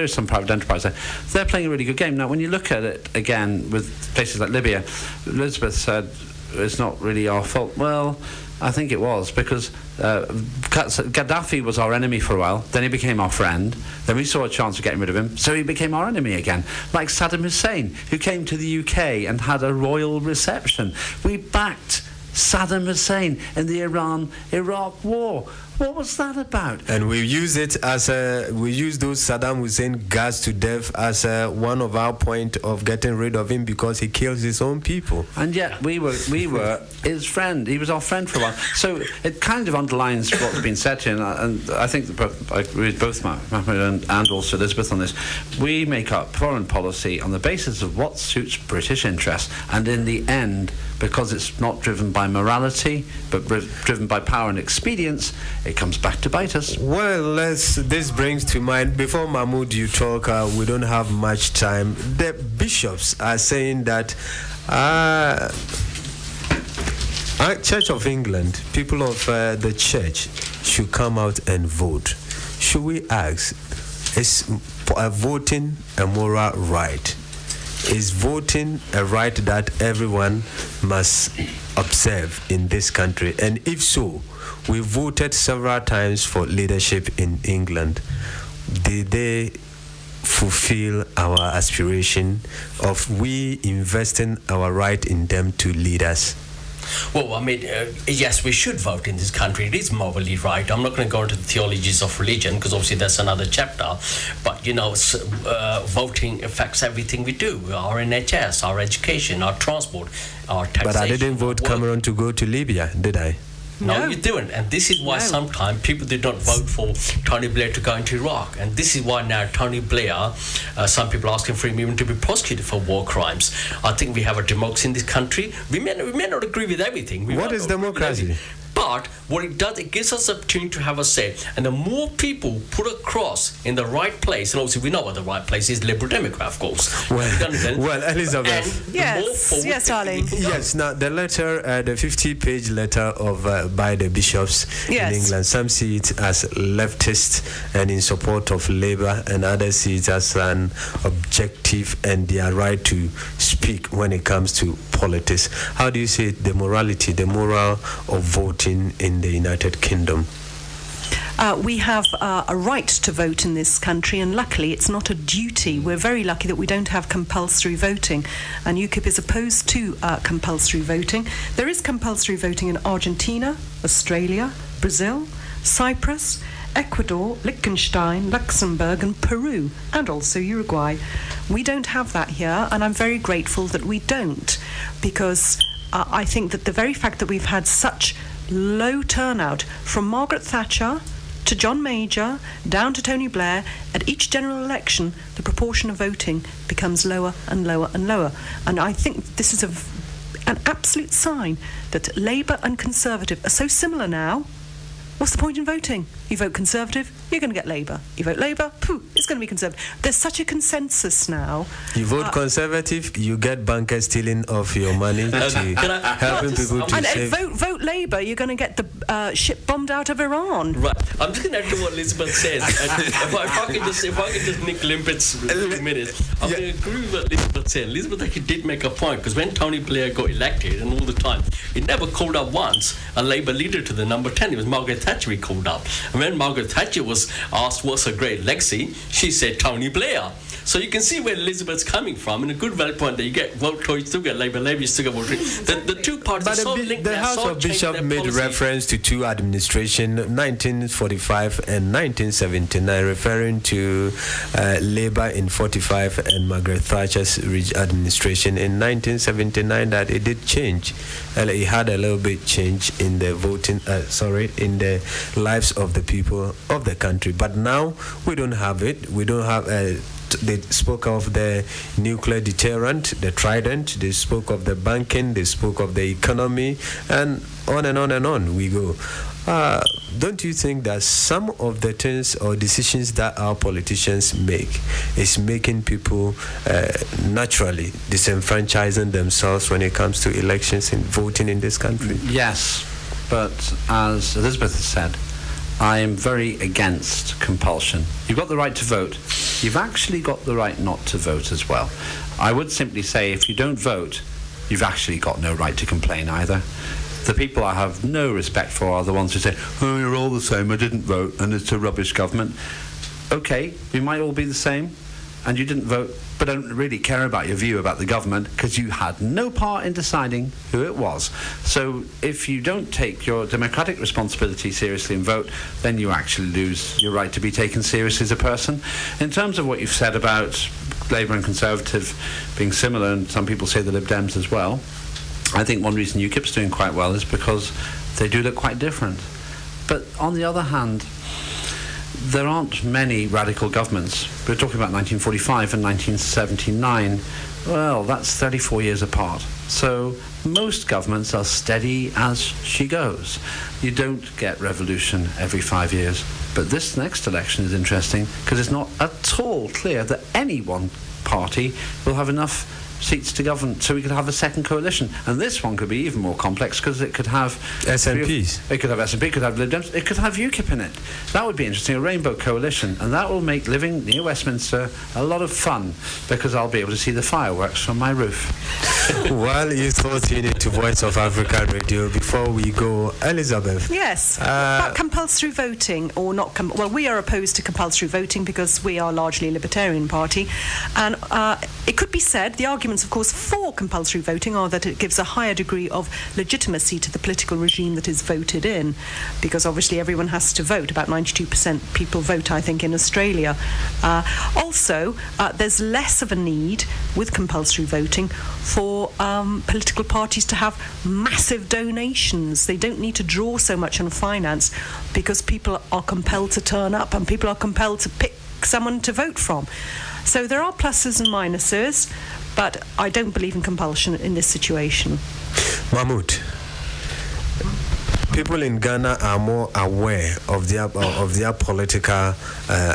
is some private enterprise there. They're playing a really good game. Now, when you look at it again with places like Libya, Elizabeth said it's not really our fault. Well, I think it was, because Gaddafi was our enemy for a while, then he became our friend, then we saw a chance of getting rid of him, so he became our enemy again. Like Saddam Hussein, who came to the UK and had a royal reception. We backed Saddam Hussein in the Iran-Iraq war. What was that about? And we use those Saddam Hussein guards to death as one of our point of getting rid of him, because he kills his own people. And yet we were his friend. He was our friend for a while. So it kind of underlines what's been said here, and I think I agree with both Mahmoud and also Elizabeth on this. We make up foreign policy on the basis of what suits British interests, and in the end, because it's not driven by morality but driven by power and expedience, it comes back to bite us. Well, this brings to mind, before Mahmoud you talk, we don't have much time. The bishops are saying that Church of England, people of the church, should come out and vote. Should we ask, is voting a moral right? Is voting a right that everyone must observe in this country? And if so, we voted several times for leadership in England. Did they fulfill our aspiration of we investing our right in them to lead us? Well, I mean, yes, we should vote in this country. It is morally right. I'm not going to go into the theologies of religion, because obviously that's another chapter. But, voting affects everything we do. Our NHS, our education, our transport, our taxation. But I didn't vote Cameron to go to Libya, did I? No, No. you didn't. And this is why No. sometimes people did not vote for Tony Blair to go into Iraq. And this is why now Tony Blair, some people are asking for him even to be prosecuted for war crimes. I think we have a democracy in this country. We may not agree with everything. What is democracy? But what it does, it gives us the opportunity to have a say. And the more people put a cross in the right place, and obviously we know what the right place is, Liberal Democrat, of course. Well, Elizabeth. And Yes, darling. Yes, now the letter, the 50-page letter of by the bishops Yes. in England, some see it as leftist and in support of Labour, and others see it as an objective and their right to speak when it comes to politics. How do you see it, the morality, the moral of voting in the United Kingdom? We have a right to vote in this country, and luckily it's not a duty. We're very lucky that we don't have compulsory voting, and UKIP is opposed to compulsory voting. There is compulsory voting in Argentina, Australia, Brazil, Cyprus, Ecuador, Liechtenstein, Luxembourg and Peru, and also Uruguay. We don't have that here, and I'm very grateful that we don't, because I think that the very fact that we've had such low turnout from Margaret Thatcher to John Major down to Tony Blair, at each general election the proportion of voting becomes lower and lower and lower, and I think this is an absolute sign that Labour and Conservative are so similar now. What's the point in voting? You vote Conservative, you're going to get Labour. You vote Labour, it's going to be Conservative. There's such a consensus now. You vote Conservative, you get bankers stealing off your money to helping people to And save. vote Labour, you're going to get the ship bombed out of Iran. Right. I'm just going to do what Elizabeth says. And if I can just nick limpets for a minute, I'm going to agree with what Elizabeth said. Elizabeth actually did make a point, because when Tony Blair got elected, and all the time, he never called up once a Labour leader to the number 10. It was Margaret Thatcher he called up. And when Margaret Thatcher was asked what's her great legacy, she said Tony Blair. So you can see where Elizabeth's coming from, and a good valid point that you get vote Tory, you still get Labour, you still get vote Tory. The two parties But are so linked. the House of Bishop made reference to two administrations, 1945 and 1979, referring to Labour in 45 and Margaret Thatcher's administration in 1979, that it did change. It had a little bit change in the voting, in the lives of the people of the country. But now we don't have it. We don't have they spoke of the nuclear deterrent, the Trident, they spoke of the banking, they spoke of the economy, and on and on and on we go. Don't you think that some of the things or decisions that our politicians make is making people naturally disenfranchising themselves when it comes to elections and voting in this country? Yes, but as Elizabeth has said, I am very against compulsion. You've got the right to vote. You've actually got the right not to vote as well. I would simply say if you don't vote, you've actually got no right to complain either. The people I have no respect for are the ones who say, oh, you're all the same, I didn't vote, and it's a rubbish government. Okay, we might all be the same, and you didn't vote, but don't really care about your view about the government because you had no part in deciding who it was. So if you don't take your democratic responsibility seriously and vote, then you actually lose your right to be taken seriously as a person. In terms of what you've said about Labour and Conservative being similar, and some people say the Lib Dems as well, I think one reason UKIP's doing quite well is because they do look quite different. But on the other hand, there aren't many radical governments. We're talking about 1945 and 1979. Well, that's 34 years apart. So most governments are steady as she goes. You don't get revolution every 5 years. But this next election is interesting because it's not at all clear that any one party will have enough seats to govern, so we could have a second coalition. And this one could be even more complex because it could have SNPs. It could have SNP, it could have Lib Dems, it could have UKIP in it. That would be interesting, a rainbow coalition, and that will make living near Westminster a lot of fun because I'll be able to see the fireworks from my roof. Well, you thought you need to Voice of Africa Radio. Before we go, Elizabeth. Yes, about compulsory voting or not. Well, we are opposed to compulsory voting because we are largely a libertarian party, and it could be said the arguments, of course, for compulsory voting are that it gives a higher degree of legitimacy to the political regime that is voted in, because obviously everyone has to vote. About 92% people vote, I think, in Australia. Also, there's less of a need with compulsory voting for for political parties to have massive donations. They don't need to draw so much on finance because people are compelled to turn up and people are compelled to pick someone to vote from. So there are pluses and minuses, but I don't believe in compulsion in this situation. Mahmoud, people in Ghana are more aware of their political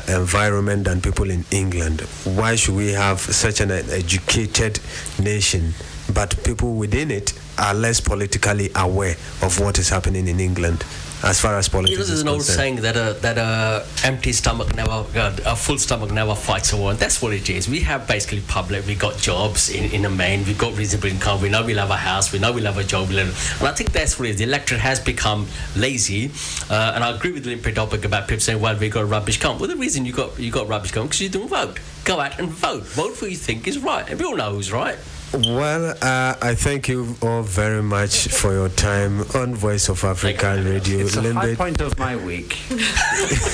environment than people in England. Why should we have such an educated nation, but people within it are less politically aware of what is happening in England? As far as politics there's an old saying that a empty stomach never, a full stomach never fights a war. And that's what it is. We have basically public. We got jobs in the main. We got reasonable income. We know we'll have a house. We know we'll have a job. And I think that's what it is. The electorate has become lazy. And I agree with Limp Topic about people saying, "Well, we got a rubbish come." Well, the reason you got rubbish come because you don't vote. Go out and vote. Vote for who you think is right. And we all know who's right. Well, I thank you all very much for your time on Voice of Africa Radio. It's a high point of my week.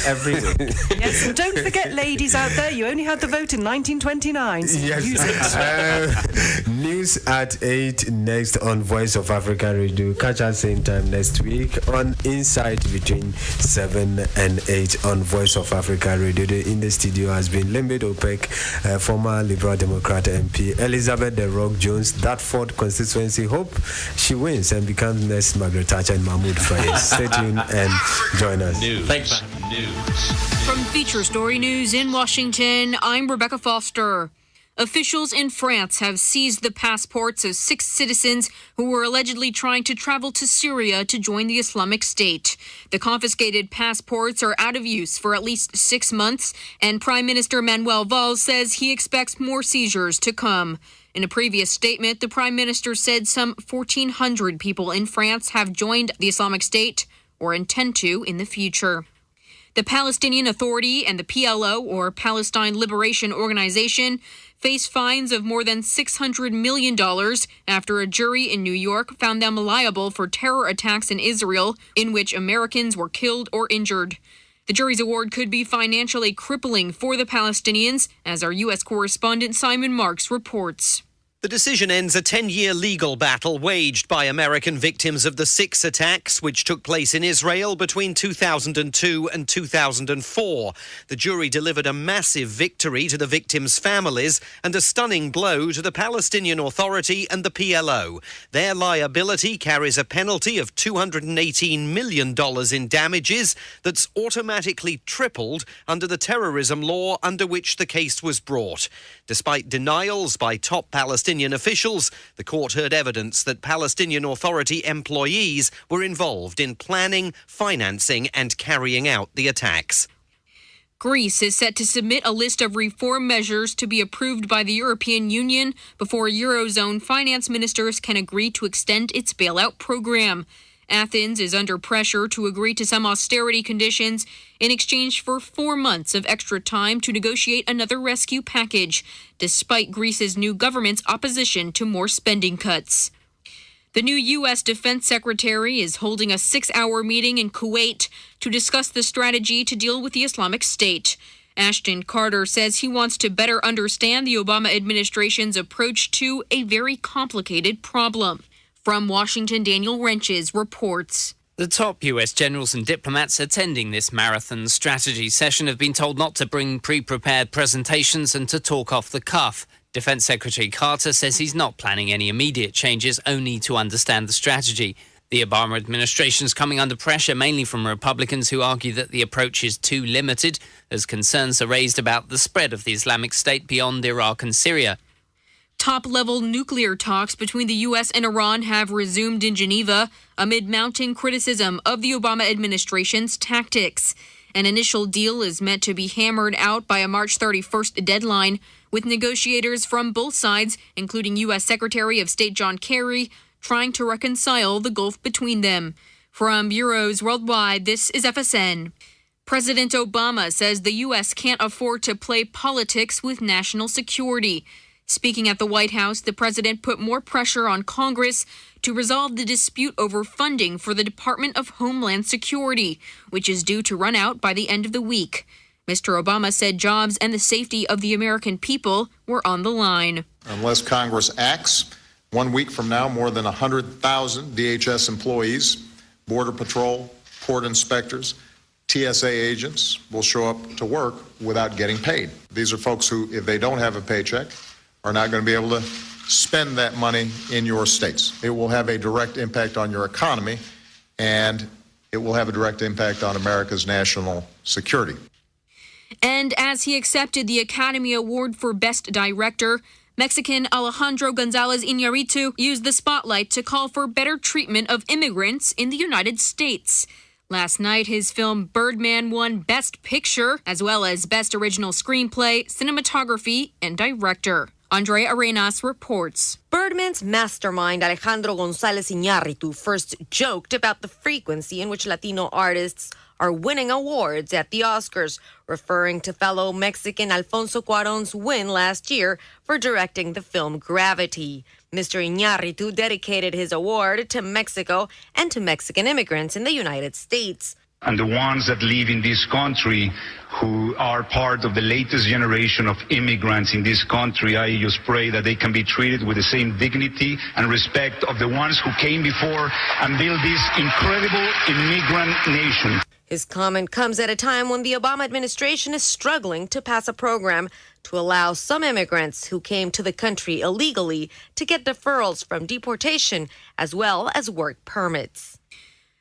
Every week. Yes, and don't forget, ladies out there, you only had the vote in 1929. So yes. use it. News at 8 next on Voice of Africa Radio. Catch us same time next week on Inside between 7 and 8 on Voice of Africa Radio. In the studio has been Limbe Opek, former Liberal Democrat MP, Elizabeth De Rock Jones, Dartford constituency. Hope she wins and becomes next Margaret Thatcher and Mahmoud Faye. Stay tuned and join us. Thanks. From Feature Story News in Washington, I'm Rebecca Foster. Officials in France have seized the passports of 6 citizens who were allegedly trying to travel to Syria to join the Islamic State. The confiscated passports are out of use for at least 6 months, and Prime Minister Manuel Valls says he expects more seizures to come. In a previous statement, the Prime Minister said some 1,400 people in France have joined the Islamic State or intend to in the future. The Palestinian Authority and the PLO, or Palestine Liberation Organization, face fines of more than $600 million after a jury in New York found them liable for terror attacks in Israel in which Americans were killed or injured. The jury's award could be financially crippling for the Palestinians, as our U.S. correspondent Simon Marks reports. The decision ends a 10-year legal battle waged by American victims of the 6 attacks which took place in Israel between 2002 and 2004. The jury delivered a massive victory to the victims' families and a stunning blow to the Palestinian Authority and the PLO. Their liability carries a penalty of $218 million in damages that's automatically tripled under the terrorism law under which the case was brought. Despite denials by top Palestinian officials, the court heard evidence that Palestinian Authority employees were involved in planning, financing and carrying out the attacks. Greece is set to submit a list of reform measures to be approved by the European Union before Eurozone finance ministers can agree to extend its bailout program. Athens is under pressure to agree to some austerity conditions in exchange for 4 months of extra time to negotiate another rescue package, despite Greece's new government's opposition to more spending cuts. The new U.S. Defense Secretary is holding a 6-hour meeting in Kuwait to discuss the strategy to deal with the Islamic State. Ashton Carter says he wants to better understand the Obama administration's approach to a very complicated problem. From Washington, Daniel Wrenches reports. The top U.S. generals and diplomats attending this marathon strategy session have been told not to bring pre-prepared presentations and to talk off the cuff. Defense Secretary Carter says he's not planning any immediate changes, only to understand the strategy. The Obama administration is coming under pressure mainly from Republicans who argue that the approach is too limited, as concerns are raised about the spread of the Islamic State beyond Iraq and Syria. Top-level nuclear talks between the U.S. and Iran have resumed in Geneva amid mounting criticism of the Obama administration's tactics. An initial deal is meant to be hammered out by a March 31st deadline, with negotiators from both sides, including U.S. Secretary of State John Kerry, trying to reconcile the gulf between them. From bureaus worldwide, this is FSN. President Obama says the U.S. can't afford to play politics with national security. Speaking at the White House, the president put more pressure on Congress to resolve the dispute over funding for the Department of Homeland Security, which is due to run out by the end of the week. Mr. Obama said jobs and the safety of the American people were on the line. Unless Congress acts, 1 week from now, more than 100,000 DHS employees, Border Patrol, port inspectors, TSA agents will show up to work without getting paid. These are folks who, if they don't have a paycheck, are not going to be able to spend that money in your states. It will have a direct impact on your economy, and it will have a direct impact on America's national security. And as he accepted the Academy Award for Best Director, Mexican Alejandro González Iñárritu used the spotlight to call for better treatment of immigrants in the United States. Last night, his film Birdman won Best Picture, as well as Best Original Screenplay, Cinematography, and Director. Andrea Arenas reports. Birdman's mastermind, Alejandro González Iñárritu, first joked about the frequency in which Latino artists are winning awards at the Oscars, referring to fellow Mexican Alfonso Cuarón's win last year for directing the film Gravity. Mr. Iñárritu dedicated his award to Mexico and to Mexican immigrants in the United States. And the ones that live in this country who are part of the latest generation of immigrants in this country, I just pray that they can be treated with the same dignity and respect of the ones who came before and built this incredible immigrant nation. His comment comes at a time when the Obama administration is struggling to pass a program to allow some immigrants who came to the country illegally to get deferrals from deportation as well as work permits.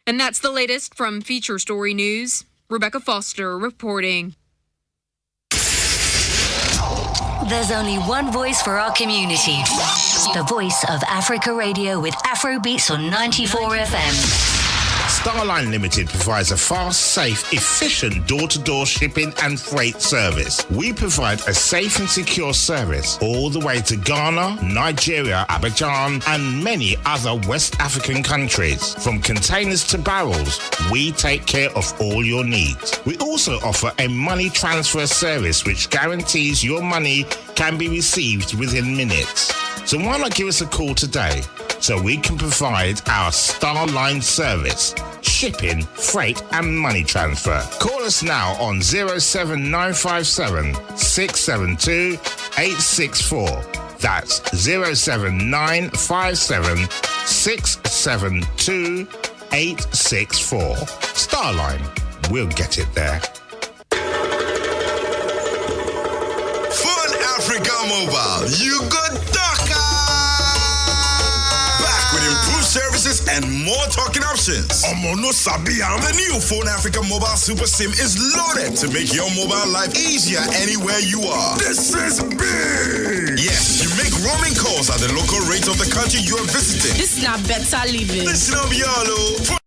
And that's the latest from Feature Story News. Rebecca Foster reporting. There's only one voice for our community. The Voice of Africa Radio with Afrobeats on 94 FM. Starline Limited provides a fast, safe, efficient door-to-door shipping and freight service. We provide a safe and secure service all the way to Ghana, Nigeria, Abidjan, and many other West African countries. From containers to barrels, we take care of all your needs. We also offer a money transfer service which guarantees your money can be received within minutes. So why not give us a call today so we can provide our Starline service, shipping, freight and money transfer. Call us now on 07957 672 864. That's 07957 672 864. Starline, we'll get it there. Phone Africa Mobile, you good talker! With improved services and more talking options. Omono Sabia, the new Phone Africa Mobile Super SIM is loaded to make your mobile life easier anywhere you are. This is big! Yes, you make roaming calls at the local rate of the country you are visiting. This is not better living. Listen up, y'all. Phone